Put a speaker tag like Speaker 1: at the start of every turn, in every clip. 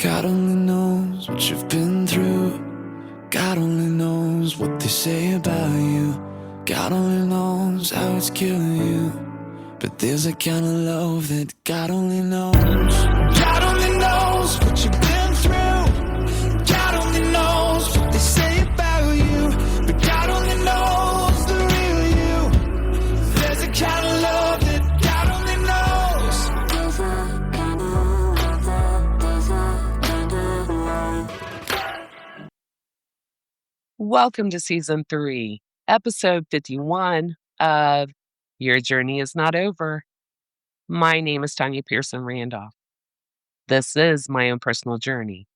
Speaker 1: God only knows what you've been through. God only knows what they say about you. God only knows how it's killing you. But there's a kind of love that God only knows. God only knows what you've been through. God only knows what they say about you. But God only knows the real you. There's a kind of love that God only knows.
Speaker 2: Welcome to Season 3, Episode 51 of Your Journey is Not Over. My name is Tanya Pearson Randolph. This is my own personal journey.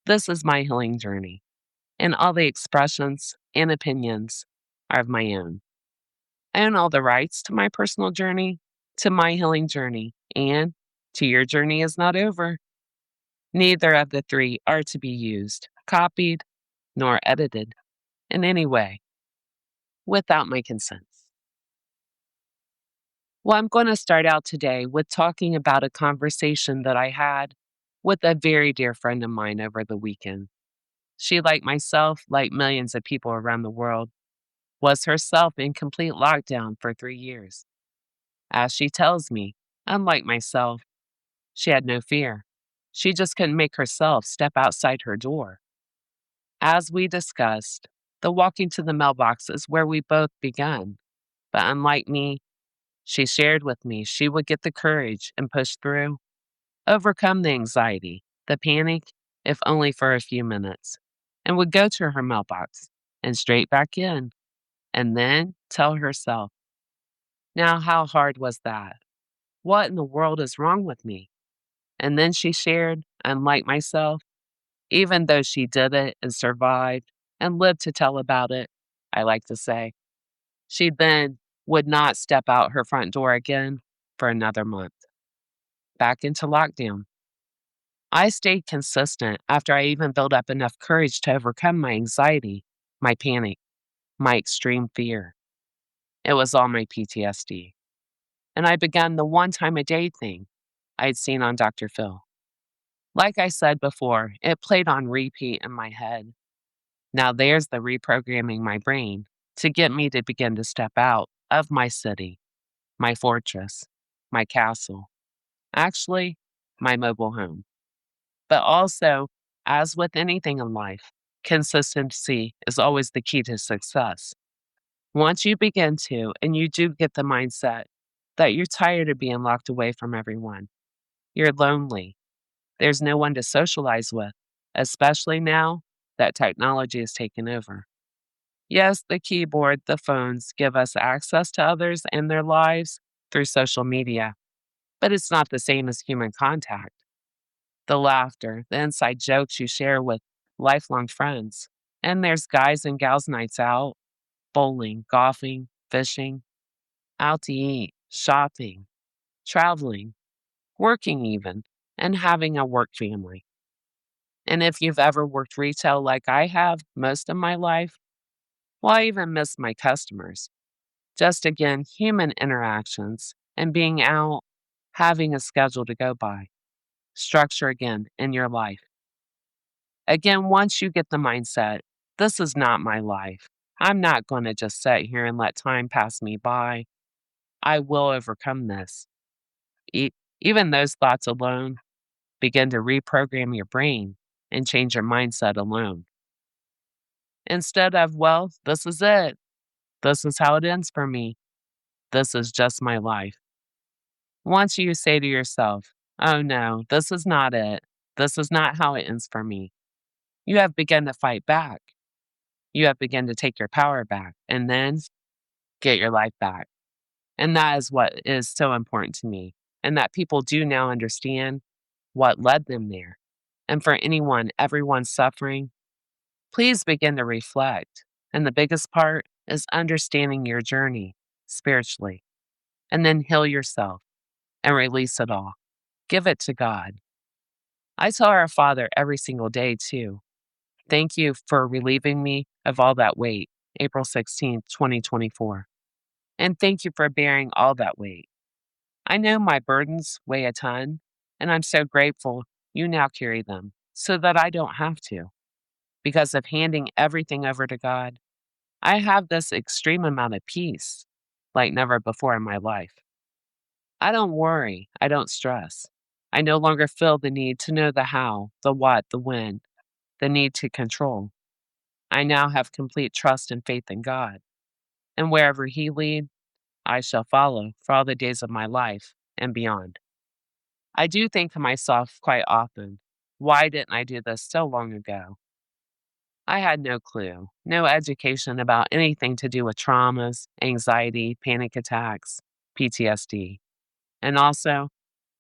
Speaker 2: This is my healing journey. And all the expressions and opinions are of my own. I own all the rights to my personal journey, to my healing journey, and to Your Journey is Not Over. Neither of the three are to be used, copied, nor edited in any way without my consent. Well, I'm going to start out today with talking about a conversation that I had with a very dear friend of mine over the weekend. She, like myself, like millions of people around the world, was herself in complete lockdown for 3 years. As she tells me, unlike myself, she had no fear. She just couldn't make herself step outside her door. As we discussed, the walking to the mailbox is where we both begun. But unlike me, she shared with me she would get the courage and push through, overcome the anxiety, the panic, if only for a few minutes, and would go to her mailbox and straight back in, and then tell herself, now how hard was that? What in the world is wrong with me? And then she shared, unlike myself, even though she did it and survived and lived to tell about it, I like to say, she then would not step out her front door again for another month. Back into lockdown. I stayed consistent after I even built up enough courage to overcome my anxiety, my panic, my extreme fear. It was all my PTSD. And I began the one time a day thing I'd seen on Dr. Phil. Like I said before, it played on repeat in my head. Now there's the reprogramming my brain to get me to begin to step out of my city, my fortress, my castle, actually, my mobile home. But also, as with anything in life, consistency is always the key to success. Once you begin to, and you do get the mindset that you're tired of being locked away from everyone, you're lonely, there's no one to socialize with, especially now that technology has taken over. Yes, the keyboard, the phones give us access to others and their lives through social media, but it's not the same as human contact. The laughter, the inside jokes you share with lifelong friends. And there's guys and gals nights out, bowling, golfing, fishing, out to eat, shopping, traveling, working even, and having a work family. And if you've ever worked retail like I have most of my life, well, I even miss my customers. Just again, human interactions and being out, having a schedule to go by. Structure again in your life. Again, once you get the mindset, this is not my life. I'm not going to just sit here and let time pass me by. I will overcome this. Even those thoughts alone begin to reprogram your brain and change your mindset alone. Instead of, well, this is it. This is how it ends for me. This is just my life. Once you say to yourself, oh no, this is not it. This is not how it ends for me. You have begun to fight back. You have begun to take your power back and then get your life back. And that is what is so important to me. And that people do now understand what led them there. And for everyone suffering, please begin to reflect. And the biggest part is understanding your journey spiritually. And then heal yourself and release it all. Give it to God. I tell our Father every single day, too. Thank you for relieving me of all that weight, April 16th, 2024. And thank you for bearing all that weight. I know my burdens weigh a ton, and I'm so grateful you now carry them so that I don't have to. Because of handing everything over to God, I have this extreme amount of peace like never before in my life. I don't worry, I don't stress. I no longer feel the need to know the how, the what, the when, the need to control. I now have complete trust and faith in God, and wherever He leads, I shall follow for all the days of my life and beyond. I do think to myself quite often, why didn't I do this so long ago? I had no clue, no education about anything to do with traumas, anxiety, panic attacks, PTSD. And also,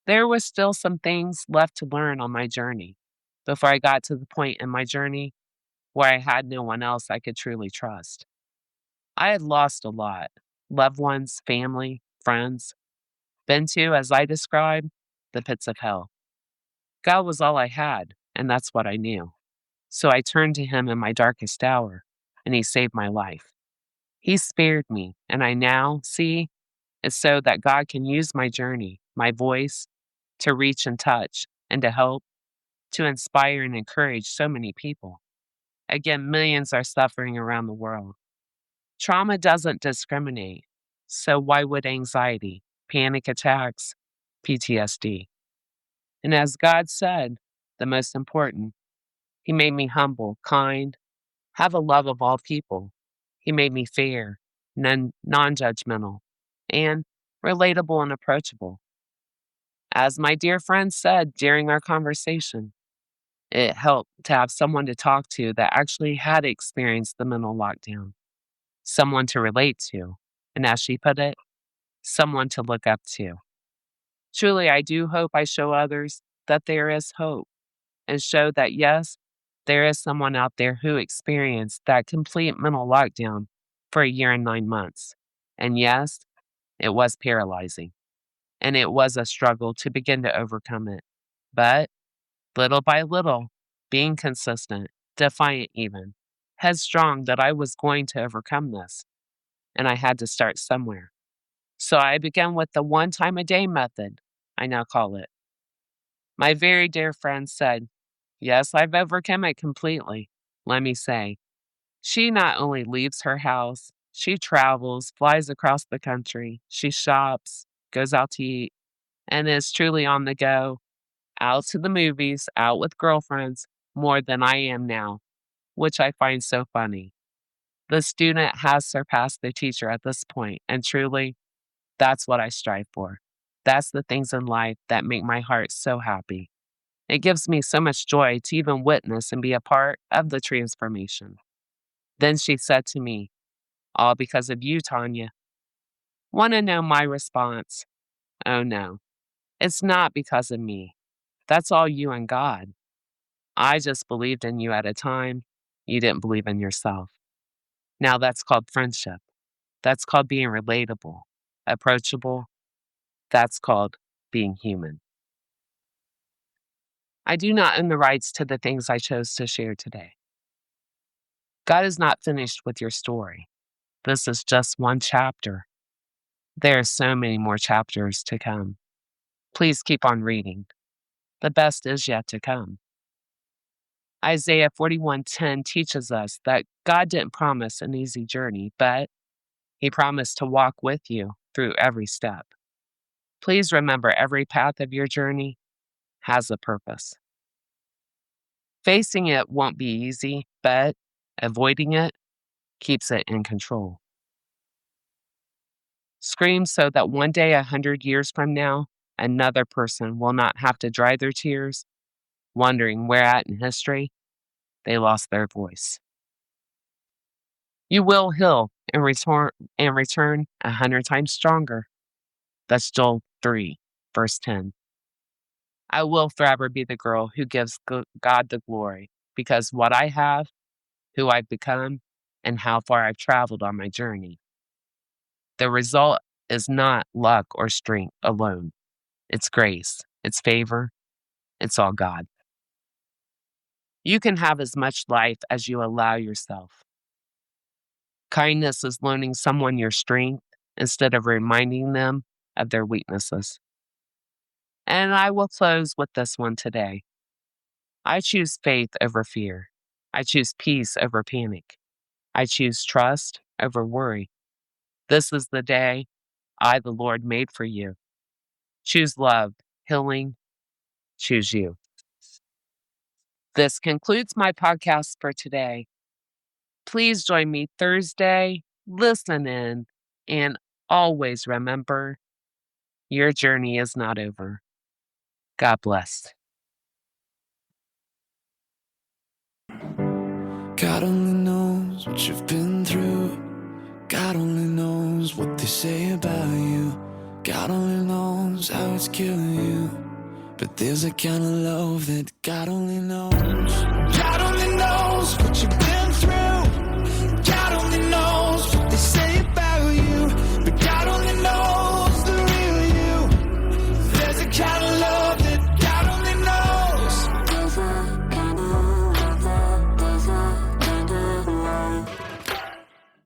Speaker 2: there was still some things left to learn on my journey before I got to the point in my journey where I had no one else I could truly trust. I had lost a lot: loved ones, family, friends, been to, as I described, the pits of hell. God was all I had, and that's what I knew. So I turned to Him in my darkest hour, and He saved my life. He spared me, and I now see it's so that God can use my journey, my voice, to reach and touch, and to help, to inspire and encourage so many people. Again, millions are suffering around the world. Trauma doesn't discriminate. So why would anxiety, panic attacks, PTSD? And as God said, the most important, He made me humble, kind, have a love of all people. He made me fair, non judgmental, and relatable and approachable. As my dear friend said during our conversation, it helped to have someone to talk to that actually had experienced the mental lockdown, someone to relate to, and as she put it, someone to look up to. Truly, I do hope I show others that there is hope and show that, yes, there is someone out there who experienced that complete mental lockdown for a year and 9 months. And yes, it was paralyzing, and it was a struggle to begin to overcome it. But little by little, being consistent, defiant even, headstrong that I was going to overcome this, and I had to start somewhere. So I began with the one time a day method, I now call it. My very dear friend said, yes, I've overcome it completely. Let me say, she not only leaves her house, she travels, flies across the country, she shops, goes out to eat, and is truly on the go, out to the movies, out with girlfriends, more than I am now, which I find so funny. The student has surpassed the teacher at this point, and truly, that's what I strive for. That's the things in life that make my heart so happy. It gives me so much joy to even witness and be a part of the transformation. Then she said to me, all because of you, Tanya. Want to know my response? Oh no, it's not because of me. That's all you and God. I just believed in you at a time you didn't believe in yourself. Now that's called friendship. That's called being relatable, approachable. That's called being human. I do not own the rights to the things I chose to share today. God is not finished with your story. This is just one chapter. There are so many more chapters to come. Please keep on reading. The best is yet to come. Isaiah 41:10 teaches us that God didn't promise an easy journey, but He promised to walk with you through every step. Please remember every path of your journey has a purpose. Facing it won't be easy, but avoiding it keeps it in control. Scream so that one day, 100 years from now, another person will not have to dry their tears, wondering where at in history they lost their voice. You will heal and return 100 times stronger. That's Joel 3, verse 10. I will forever be the girl who gives God the glory because what I have, who I've become, and how far I've traveled on my journey. The result is not luck or strength alone. It's grace, it's favor, it's all God. You can have as much life as you allow yourself. Kindness is loaning someone your strength instead of reminding them of their weaknesses. And I will close with this one today. I choose faith over fear. I choose peace over panic. I choose trust over worry. This is the day I, the Lord, made for you. Choose love, healing, choose you. This concludes my podcast for today. Please join me Thursday, listen in, and always remember your journey is not over. God bless.
Speaker 1: God only knows what you've been through. God only knows what they say about you. God only knows how it's killing you. But there's a kind of love that God only